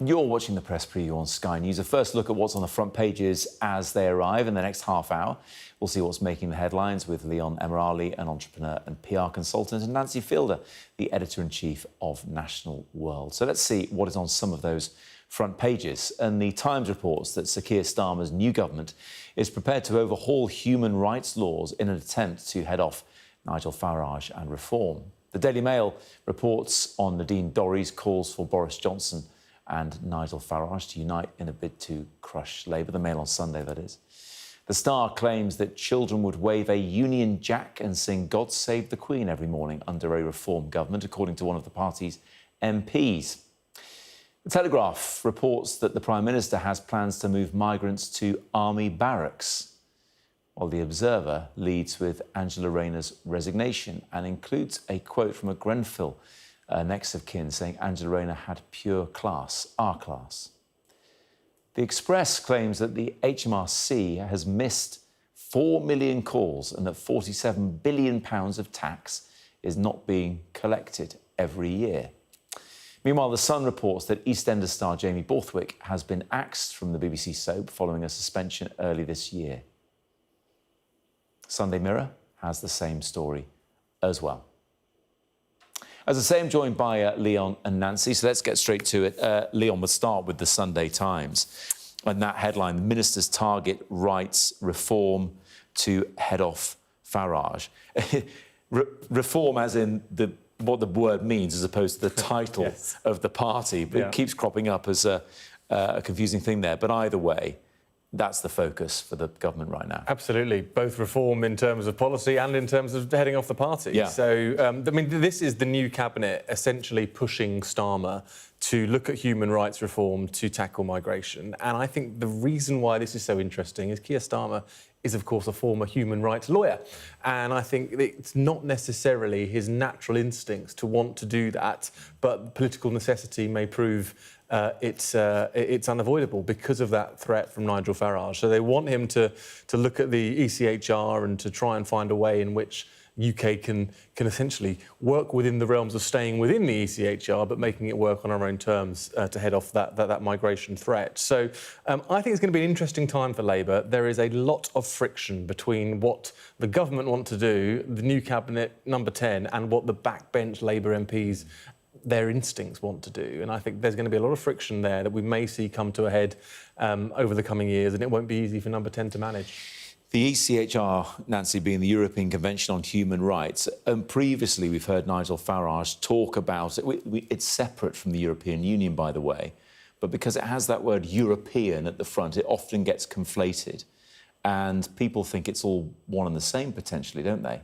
You're watching the Press Preview on Sky News. A first look at what's on the front pages as they arrive. In the next half hour, we'll see what's making the headlines with Leon Emirali, an entrepreneur and PR consultant, and Nancy Fielder, the editor-in-chief of National World. So let's see what is on some of those front pages. And the Times reports that Sir Keir Starmer's new government is prepared to overhaul human rights laws in an attempt to head off Nigel Farage and reform. The Daily Mail reports on Nadine Dorries' calls for Boris Johnson and Nigel Farage to unite in a bid to crush Labour. The Mail on Sunday, that is. The Star claims that children would wave a Union Jack and sing God Save the Queen every morning under a reform government, according to one of the party's MPs. The Telegraph reports that the Prime Minister has plans to move migrants to army barracks, while the Observer leads with Angela Rayner's resignation and includes a quote from a Grenfell next of kin saying Angela Rayner had pure class, our class. The Express claims that the HMRC has missed 4 million calls and that £47 billion of tax is not being collected every year. Meanwhile, The Sun reports that EastEnders star Jamie Borthwick has been axed from the BBC soap following a suspension early this year. Sunday Mirror has the same story as well. As I say, I'm joined by Leon and Nancy, so let's get straight to it. Leon, we'll start with the Sunday Times. And that headline, the Minister's target rights reform to head off Farage. Reform as in what the word means as opposed to the title yes. of the party. But it keeps cropping up as a confusing thing there. But either way, that's the focus for the government right now. Absolutely. Both reform in terms of policy and in terms of heading off the party. Yeah. So, I mean, this is the new cabinet essentially pushing Starmer to look at human rights reform to tackle migration. And I think the reason why this is so interesting is Keir Starmer is, of course, a former human rights lawyer. And I think it's not necessarily his natural instincts to want to do that, but political necessity may prove it's unavoidable because of that threat from Nigel Farage. So they want him to look at the ECHR and to try and find a way in which UK can essentially work within the realms of staying within the ECHR, but making it work on our own terms to head off that migration threat. So I think it's going to be an interesting time for Labour. There is a lot of friction between what the government want to do, the new cabinet, number 10, and what the backbench Labour MPs their instincts want to do. And I think there's going to be a lot of friction there that we may see come to a head over the coming years, and it won't be easy for number 10 to manage. The ECHR, Nancy, being the European Convention on Human Rights, and previously we've heard Nigel Farage talk about it. It's separate from the European Union, by the way, but because it has that word European at the front, it often gets conflated. And people think it's all one and the same, potentially, don't they?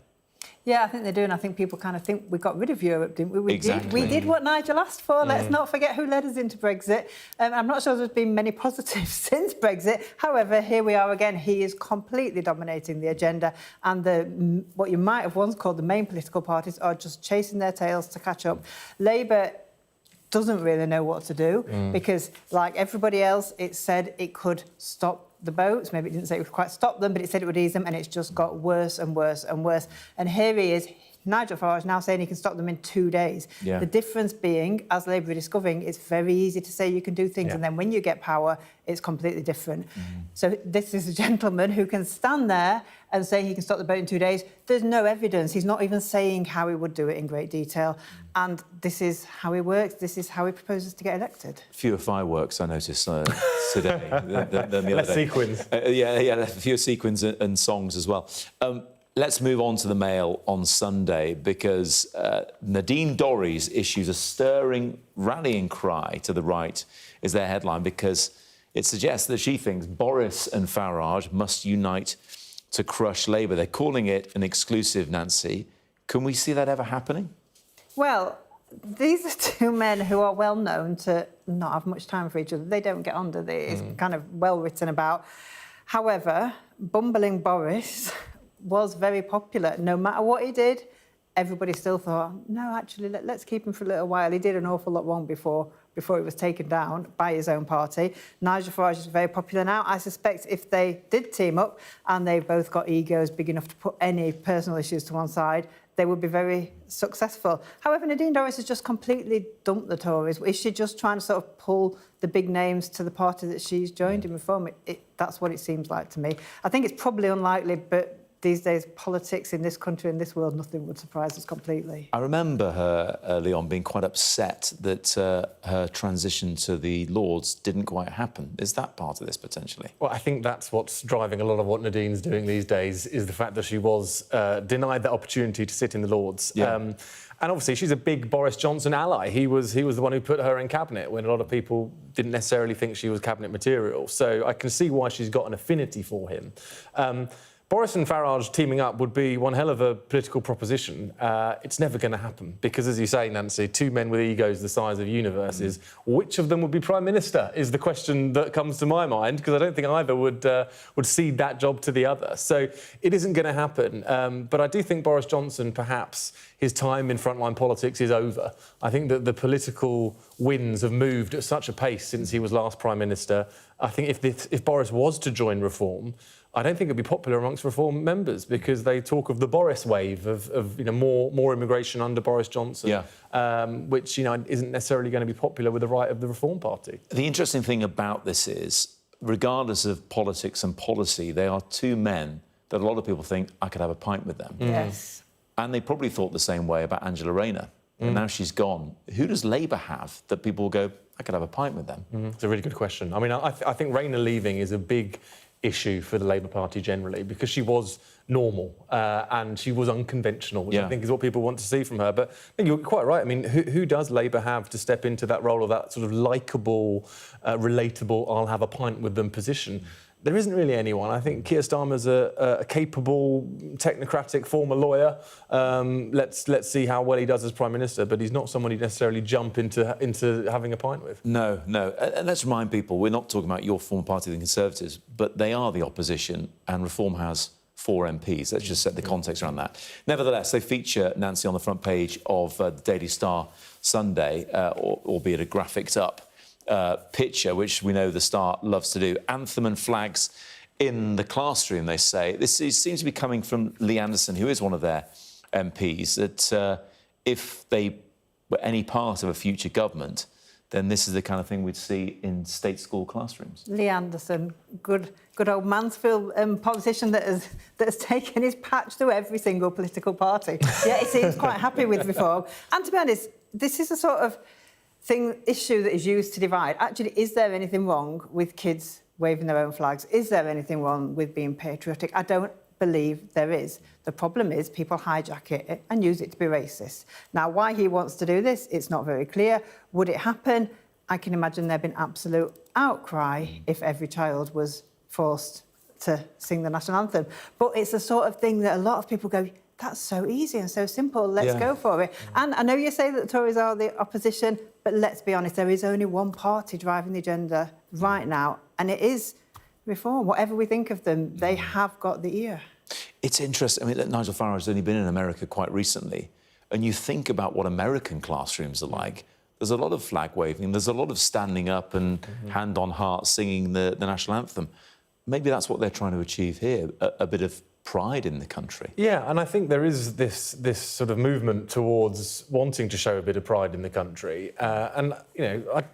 Yeah, I think they do, and I think people kind of think we got rid of Europe, didn't we? Exactly. We did what Nigel asked for. Let's not forget who led us into Brexit. I'm not sure there's been many positives since Brexit. However, here we are again. He is completely dominating the agenda, and what you might have once called the main political parties are just chasing their tails to catch up. Labour doesn't really know what to do because, like everybody else, it said it could stop the boats. Maybe it didn't say it would quite stop them, but it said it would ease them, and it's just got worse and worse and worse. And here he is, Nigel Farage, now saying he can stop them in 2 days. Yeah. The difference being, as Labour are discovering, it's very easy to say you can do things, and then when you get power, it's completely different. So this is a gentleman who can stand there and say he can stop the boat in 2 days. There's no evidence. He's not even saying how he would do it in great detail. And this is how he works. This is how he proposes to get elected. Fewer fireworks, I noticed, today than the other Less day. sequins. Fewer sequins and songs as well. Let's move on to the Mail on Sunday, because Nadine Dorries issues a stirring rallying cry to the right, is their headline, because it suggests that she thinks Boris and Farage must unite to crush Labour. They're calling it an exclusive, Nancy. Can we see that ever happening? Well, these are two men who are well known to not have much time for each other. They don't get on, do they? It's kind of well written about. However, bumbling Boris was very popular. No matter what he did, everybody still thought, no, actually, let's keep him for a little while. He did an awful lot wrong before he was taken down by his own party. Nigel Farage is very popular now. I suspect if they did team up and they've both got egos big enough to put any personal issues to one side, they would be very successful. However, Nadine Dorries has just completely dumped the Tories. Is she just trying to sort of pull the big names to the party that she's joined in Reform? That's what it seems like to me. I think it's probably unlikely, but these days, politics in this country and this world, nothing would surprise us completely. I remember her, Leon, being quite upset that her transition to the Lords didn't quite happen. Is that part of this, potentially? Well, I think that's what's driving a lot of what Nadine's doing these days, is the fact that she was denied that opportunity to sit in the Lords. Yeah. And obviously, she's a big Boris Johnson ally. He was the one who put her in cabinet when a lot of people didn't necessarily think she was cabinet material. So I can see why she's got an affinity for him. Boris and Farage teaming up would be one hell of a political proposition. It's never going to happen because, as you say, Nancy, two men with egos the size of universes. Which of them would be Prime Minister is the question that comes to my mind, because I don't think either would cede that job to the other. So it isn't going to happen. But I do think Boris Johnson, perhaps his time in frontline politics is over. I think that the political winds have moved at such a pace since he was last Prime Minister. I think if Boris was to join Reform, I don't think it'd be popular amongst Reform members because they talk of the Boris wave of more immigration under Boris Johnson, which isn't necessarily going to be popular with the right of the Reform Party. The interesting thing about this is, regardless of politics and policy, they are two men that a lot of people think I could have a pint with them. Yes. And they probably thought the same way about Angela Rayner. And now she's gone. Who does Labour have that people will go, I could have a pint with them? It's a really good question. I mean, I think Rayner leaving is a big issue for the Labour Party generally because she was normal and she was unconventional, which I think is what people want to see from her. But I think you're quite right. I mean, who does Labour have to step into that role of that sort of likeable, relatable, I'll have a pint with them position? There isn't really anyone. I think Keir Starmer's a capable, technocratic former lawyer. Let's see how well he does as Prime Minister, but he's not someone you'd necessarily jump into having a pint with. No. And let's remind people, we're not talking about your former party, the Conservatives, but they are the opposition, and Reform has 4 MPs. Let's just set the context around that. Nevertheless, they feature Nancy on the front page of the Daily Star Sunday, albeit a graphicked-up picture, which we know the Star loves to do. Anthem and flags in the classroom, they say. This seems to be coming from Lee Anderson, who is one of their MPs, that if they were any part of a future government, then this is the kind of thing we'd see in state school classrooms. Lee Anderson, good old Mansfield politician that has taken his patch through every single political party. Yeah, he seems quite happy with Reform. And to be honest, this is a sort of issue that is used to divide. Actually, is there anything wrong with kids waving their own flags? Is there anything wrong with being patriotic? I don't believe there is. The problem is people hijack it and use it to be racist. Now, why he wants to do this, it's not very clear. Would it happen? I can imagine there'd be an absolute outcry if every child was forced to sing the national anthem. But it's the sort of thing that a lot of people go, that's so easy and so simple, let's go for it. And I know you say that the Tories are the opposition, but let's be honest, there is only one party driving the agenda right now, and it is Reform. Whatever we think of them, they have got the ear. It's interesting. I mean, Nigel Farage has only been in America quite recently, and you think about what American classrooms are like. There's a lot of flag waving, there's a lot of standing up and hand on heart singing the national anthem. Maybe that's what they're trying to achieve here, a bit of pride in the country. Yeah, and I think there is this sort of movement towards wanting to show a bit of pride in the country. And,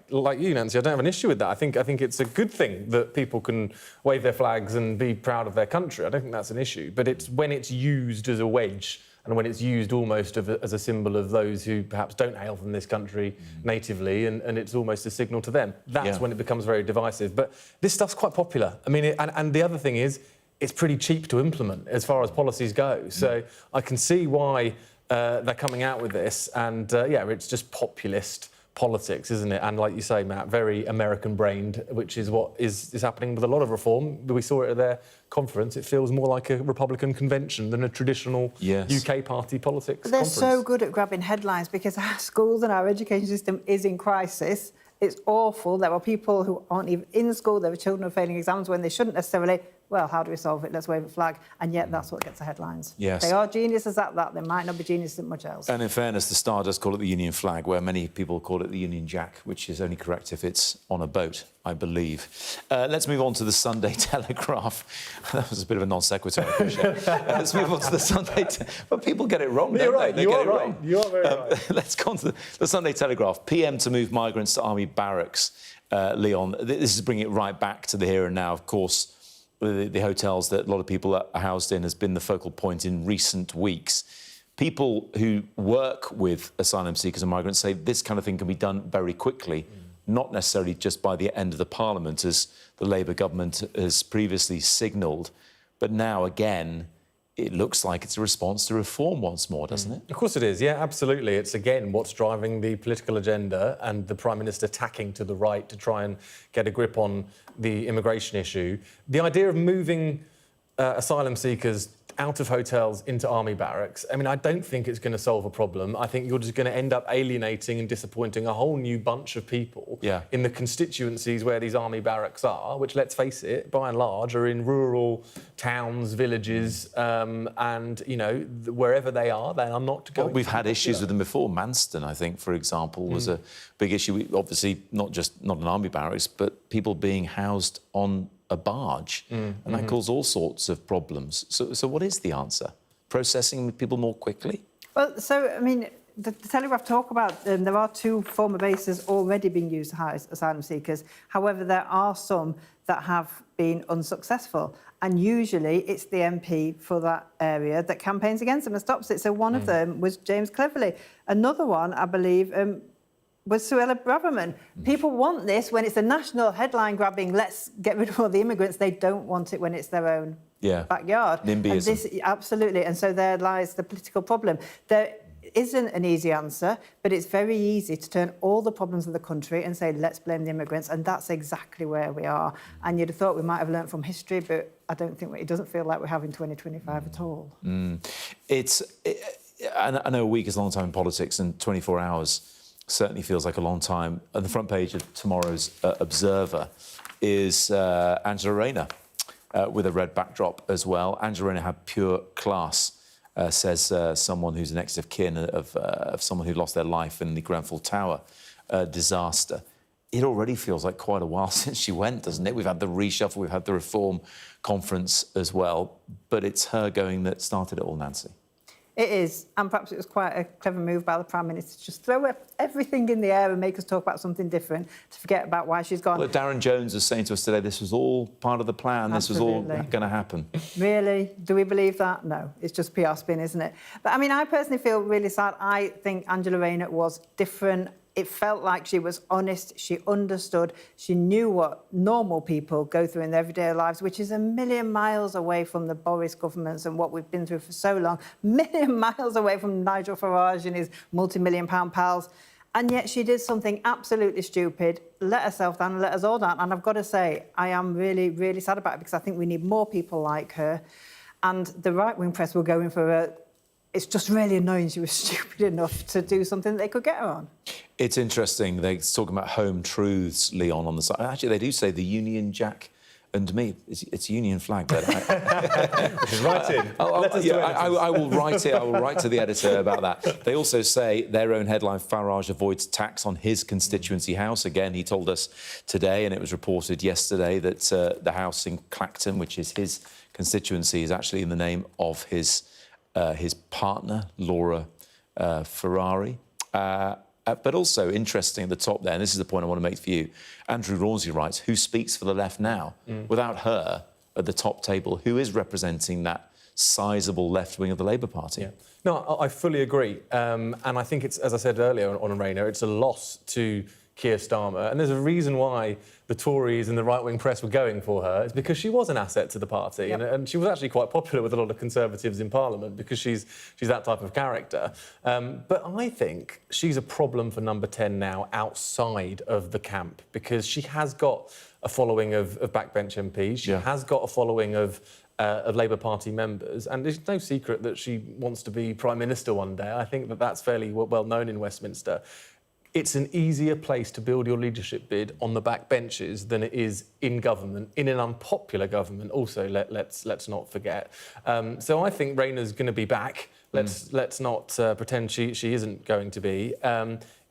like you, Nancy, I don't have an issue with that. I think it's a good thing that people can wave their flags and be proud of their country. I don't think that's an issue. But it's when it's used as a wedge and when it's used almost as a symbol of those who perhaps don't hail from this country natively, and it's almost a signal to them. That's when it becomes very divisive. But this stuff's quite popular. I mean, and the other thing is, it's pretty cheap to implement as far as policies go. So I can see why they're coming out with this. And, it's just populist politics, isn't it? And like you say, Matt, very American-brained, which is what is happening with a lot of Reform. We saw it at their conference. It feels more like a Republican convention than a traditional UK party politics They're conference. so good at grabbing headlines because our schools and our education system is in crisis. It's awful. There are people who aren't even in school. There are children who are failing exams when they shouldn't necessarily. well, how do we solve it? Let's wave a flag. And yet that's what gets the headlines. Yes. They are geniuses at that. They might not be geniuses at much else. And in fairness, the Star does call it the Union flag, where many people call it the Union Jack, which is only correct if it's on a boat, I believe. Let's move on to the Sunday Telegraph. That was a bit of a non sequitur, I appreciate. Let's move on to the Sunday... But people get it wrong, You're right. They You get are it right. wrong. You are very right. Let's go on to the Sunday Telegraph. PM to move migrants to army barracks. Leon, this is bringing it right back to the here and now. Of course, the hotels that a lot of people are housed in has been the focal point in recent weeks. People who work with asylum seekers and migrants say this kind of thing can be done very quickly, not necessarily just by the end of the Parliament, as the Labour government has previously signalled. But now, again, it looks like it's a response to reform once more, doesn't it? Of course it is, yeah, absolutely. It's, again, what's driving the political agenda and the Prime Minister tacking to the right to try and get a grip on the immigration issue. The idea of moving asylum seekers out of hotels into army barracks, I mean, I don't think it's going to solve a problem. I think you're just going to end up alienating and disappointing a whole new bunch of people in the constituencies where these army barracks are, which, let's face it, by and large, are in rural towns, villages, and, you know, wherever they are not going. Well, we've had issues with them before. Manston, I think, for example, was a big issue. Obviously, not an army barracks, but people being housed on a barge, and that caused all sorts of problems. So what is the answer? Processing people more quickly? Well, so, I mean, the Telegraph talk about there are 2 former bases already being used to house asylum seekers. However, there are some that have been unsuccessful. And usually it's the MP for that area that campaigns against them and stops it. So one of them was James Cleverly. Another one, I believe, was Suella Braverman. People want this when it's a national headline-grabbing, let's get rid of all the immigrants. They don't want it when it's their own backyard. NIMBYism. Absolutely. And so there lies the political problem. There isn't an easy answer, but it's very easy to turn all the problems of the country and say, let's blame the immigrants. And that's exactly where we are. And you'd have thought we might have learnt from history, but I don't think it doesn't feel like we have in 2025 at all. I know a week is a long time in politics, and 24 hours certainly feels like a long time. On the front page of tomorrow's Observer is Angela Rayner with a red backdrop as well. Angela Rayner had pure class, says someone who's an next of kin of someone who lost their life in the Grenfell Tower disaster. It already feels like quite a while since she went, doesn't it? We've had the reshuffle, we've had the reform conference as well, but it's her going that started it all, Nancy. It is, and perhaps it was quite a clever move by the Prime Minister to just throw everything in the air and make us talk about something different, to forget about why she's gone. Well, Darren Jones was saying to us today, this was all part of the plan, this was all going to happen. Really? Do we believe that? No, it's just PR spin, isn't it? But, I mean, I personally feel really sad. I think Angela Rayner was different. It felt like she was honest, she understood, she knew what normal people go through in their everyday lives, which is a million miles away from the Boris governments and what we've been through for so long, a million miles away from Nigel Farage and his multi-million-pound pals. And yet she did something absolutely stupid, let herself down and let us all down. And I've got to say, I am really, really sad about it, because I think we need more people like her. And the right-wing press will go in for her. It's just really annoying she was stupid enough to do something that they could get her on. It's interesting. They're talking about home truths, Leon, on the side. Actually, they do say the Union Jack and me. It's Union flag, but Write in. I will write it. I will write to the editor about that. They also say their own headline: Farage avoids tax on his constituency house. Again, he told us today, and it was reported yesterday, that the house in Clacton, which is his constituency, is actually in the name of his partner, Laura Ferrari. But also interesting at the top there, and this is the point I want to make for you, Andrew Rawsey writes, who speaks for the left now? Without her at the top table, who is representing that sizable left wing of the Labour Party? Yeah. No, I fully agree. And I think it's, as I said earlier on Rayner, it's a loss to Keir Starmer. And there's a reason why the Tories and the right-wing press were going for her. It's because she was an asset to the party. Yep. And she was actually quite popular with a lot of Conservatives in Parliament because she's that type of character. But I think she's a problem for Number 10 now outside of the camp, because she has got a following of backbench MPs. She has got a following of Labour Party members. And there's no secret that she wants to be Prime Minister one day. I think that's fairly well known in Westminster. it's an easier place to build your leadership bid on the back benches than it is in government, in an unpopular government. Also, let's not forget. So I think Rayner's going to be back. Let's not pretend she isn't going to be.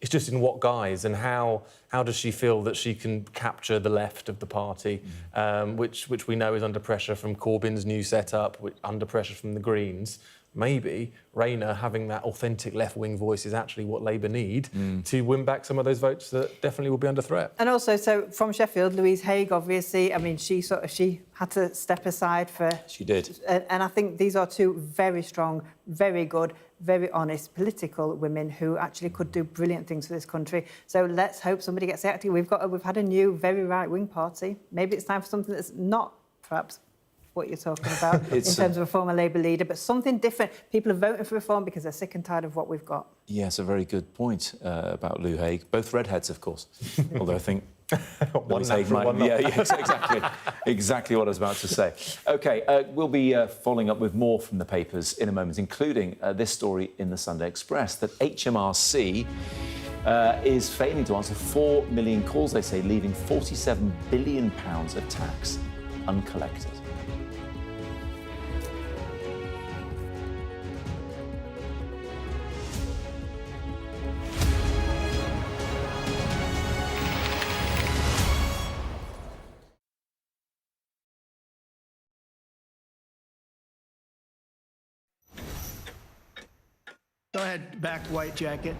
It's just in what guise, and how does she feel that she can capture the left of the party, which we know is under pressure from Corbyn's new setup, under pressure from the Greens. Maybe Rayner having that authentic left-wing voice is actually what Labour need to win back some of those votes that definitely will be under threat. And also, so from Sheffield, Louise Haigh, obviously, I mean, she had to step aside for... She did. And I think these are two very strong, very good, very honest political women who actually could do brilliant things for this country. So let's hope somebody gets active. We've had a new, very right-wing party. Maybe it's time for something that's not, perhaps, what you're talking about in terms of a former Labour leader, but something different. People are voting for reform because they're sick and tired of what we've got. Yes, a very good point about Lou Haigh. Both redheads, of course. Although I think one Louise Haigh natural, might... one not. Yeah, exactly. Exactly what I was about to say. OK, we'll be following up with more from the papers in a moment, including this story in the Sunday Express, that HMRC is failing to answer 4 million calls, they say, leaving £47 billion of tax uncollected. Go ahead, back white jacket.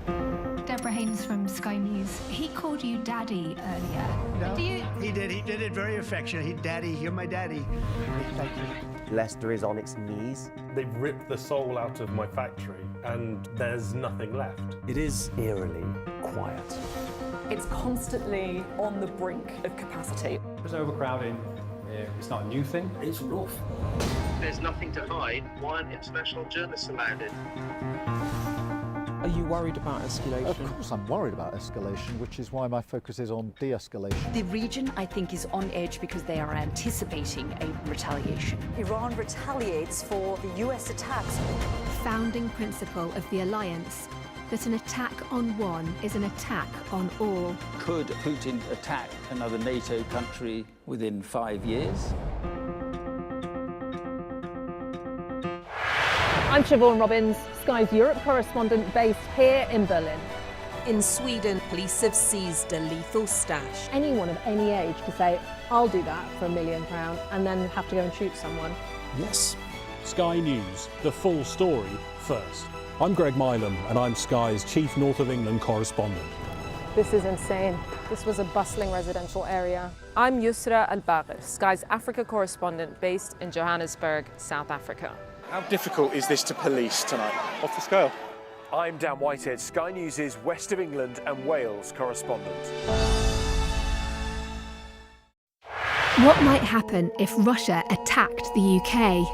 Deborah Haynes from Sky News. He called you Daddy earlier. No, Do you... he did it very affectionate. Daddy, you're my daddy. Thank you. Leicester is on its knees. They've ripped the soul out of my factory and there's nothing left. It is eerily quiet. It's constantly on the brink of capacity. There's overcrowding. It's not a new thing. It's rough. There's nothing to hide. Why aren't international journalists allowed in? Are you worried about escalation? Of course I'm worried about escalation, which is why my focus is on de-escalation. The region, I think, is on edge because they are anticipating a retaliation. Iran retaliates for the US attacks. Founding principle of the alliance, that an attack on one is an attack on all. Could Putin attack another NATO country within 5 years? I'm Siobhan Robbins, Sky's Europe correspondent based here in Berlin. In Sweden, police have seized a lethal stash. Anyone of any age could say, I'll do that for £1 million and then have to go and shoot someone. Yes. Sky News, the full story first. I'm Greg Milam and I'm Sky's Chief North of England correspondent. This is insane. This was a bustling residential area. I'm Yusra Al-Bagher, Sky's Africa correspondent based in Johannesburg, South Africa. How difficult is this to police tonight? Off the scale. I'm Dan Whitehead, Sky News' West of England and Wales correspondent. What might happen if Russia attacked the UK?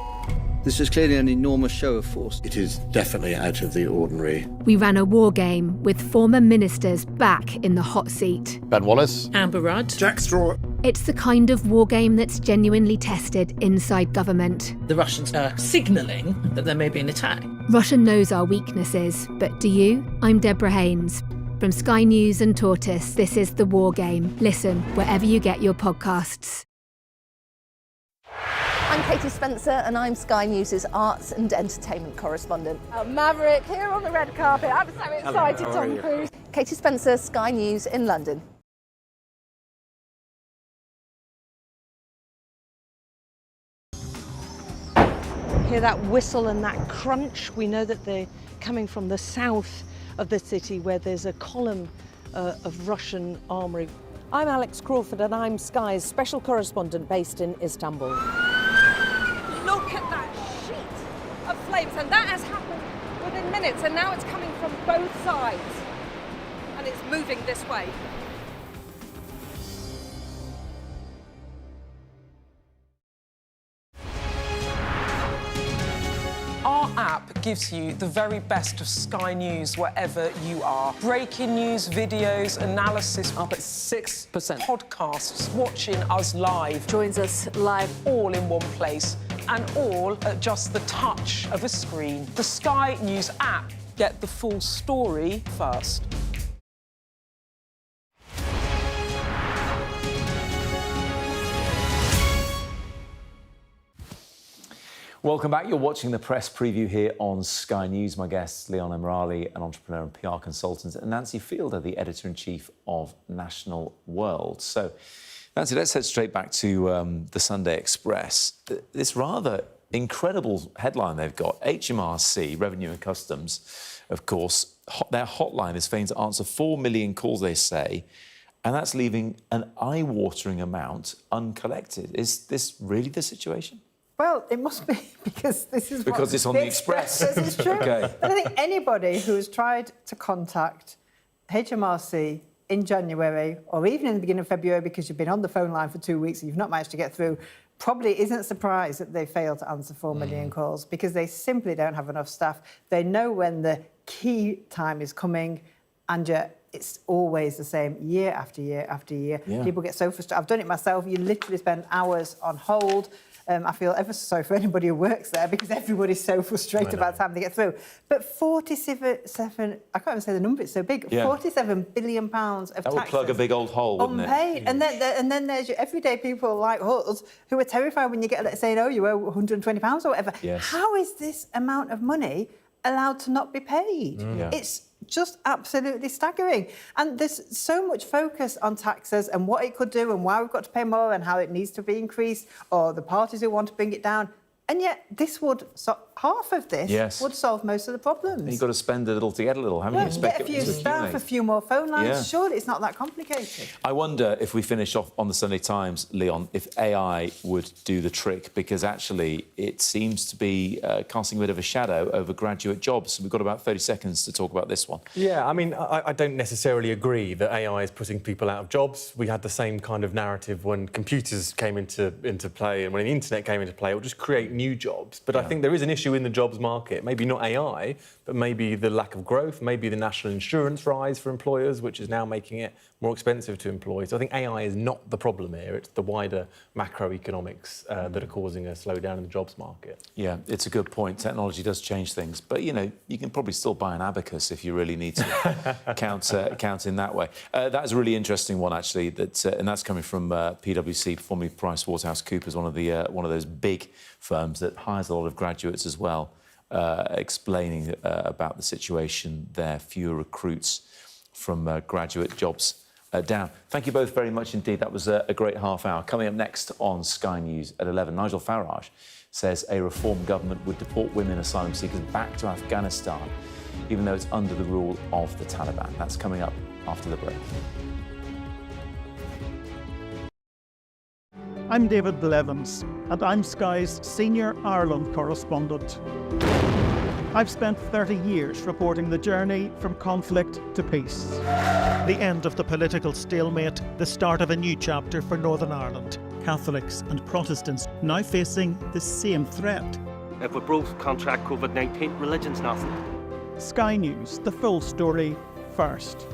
This is clearly an enormous show of force. It is definitely out of the ordinary. We ran a war game with former ministers back in the hot seat. Ben Wallace. Amber Rudd. Jack Straw. It's the kind of war game that's genuinely tested inside government. The Russians are signalling that there may be an attack. Russia knows our weaknesses, but do you? I'm Deborah Haynes. From Sky News and Tortoise, this is The War Game. Listen wherever you get your podcasts. I'm Katie Spencer and I'm Sky News' arts and entertainment correspondent. Maverick here on the red carpet. I'm so excited, Tom Cruise. Katie Spencer, Sky News in London. Hear that whistle and that crunch? We know that they're coming from the south of the city where there's a column of Russian armoury. I'm Alex Crawford and I'm Sky's special correspondent based in Istanbul. Look at that sheet of flames, and that has happened within minutes, and now it's coming from both sides, and it's moving this way. Our app gives you the very best of Sky News wherever you are. Breaking news, videos, analysis, up at 6%. Podcasts, watching us live. Joins us live all in one place, and all at just the touch of a screen. The Sky News app. Get the full story first. Welcome back. You're watching the press preview here on Sky News. My guests, Leon Emirali, an entrepreneur and PR consultant, and Nancy Fielder, the editor-in-chief of National World. So, Nancy, let's head straight back to the Sunday Express. This rather incredible headline they've got. HMRC, Revenue and Customs, of course, their hotline is failing to answer 4 million calls, they say, and that's leaving an eye-watering amount uncollected. Is this really the situation? Well, it must be, because this is because it's on the Express. Says it's true. Okay. I think anybody who has tried to contact HMRC in January or even in the beginning of February because you've been on the phone line for 2 weeks and you've not managed to get through probably isn't surprised that they failed to answer 4 million calls, because they simply don't have enough staff. They know when the key time is coming, and yet it's always the same year after year after year. Yeah. People get so frustrated. I've done it myself. You literally spend hours on hold. I feel ever so sorry for anybody who works there, because everybody's so frustrated by the time they get through. But 47, I can't even say the number, it's so big, Yeah. £47 billion of That taxes. would plug a big old hole, wouldn't unpaid. it? And then there's your everyday people like us who are terrified when you get saying, oh, you owe £120 or whatever. Yes. How is this amount of money allowed to not be paid? Yeah. It's just absolutely staggering. And there's so much focus on taxes and what it could do and why we've got to pay more and how it needs to be increased, or the parties who want to bring it down. And yet this would, half of this would solve most of the problems. You've got to spend a little to get a little, haven't you? Get a few staff, a few more phone lines. Yeah. Surely it's not that complicated. I wonder, if we finish off on the Sunday Times, Leon, if AI would do the trick, because actually it seems to be casting a bit of a shadow over graduate jobs. We've got about 30 seconds to talk about this one. Yeah, I mean, I don't necessarily agree that AI is putting people out of jobs. We had the same kind of narrative when computers came into play and when the internet came into play. It would just create new jobs. But I think there is an issue in the jobs market, maybe not AI, but maybe the lack of growth, maybe the national insurance rise for employers, which is now making it more expensive to employ. So I think AI is not the problem here. It's the wider macroeconomics that are causing a slowdown in the jobs market. Yeah, it's a good point. Technology does change things. But, you know, you can probably still buy an abacus if you really need to count in that way. That is a really interesting one, actually, and that's coming from PwC, formerly PricewaterhouseCoopers, one of those big firms that hires a lot of graduates as well, explaining about the situation there. Fewer recruits from graduate jobs down. Thank you both very much indeed. That was a great half hour. Coming up next on Sky News at 11, Nigel Farage says a reform government would deport women asylum seekers back to Afghanistan, even though it's under the rule of the Taliban. That's coming up after the break. I'm David Blevins, and I'm Sky's Senior Ireland Correspondent. I've spent 30 years reporting the journey from conflict to peace. The end of the political stalemate, the start of a new chapter for Northern Ireland. Catholics and Protestants now facing the same threat. If we both contract COVID-19, religion's nothing. Sky News, the full story first.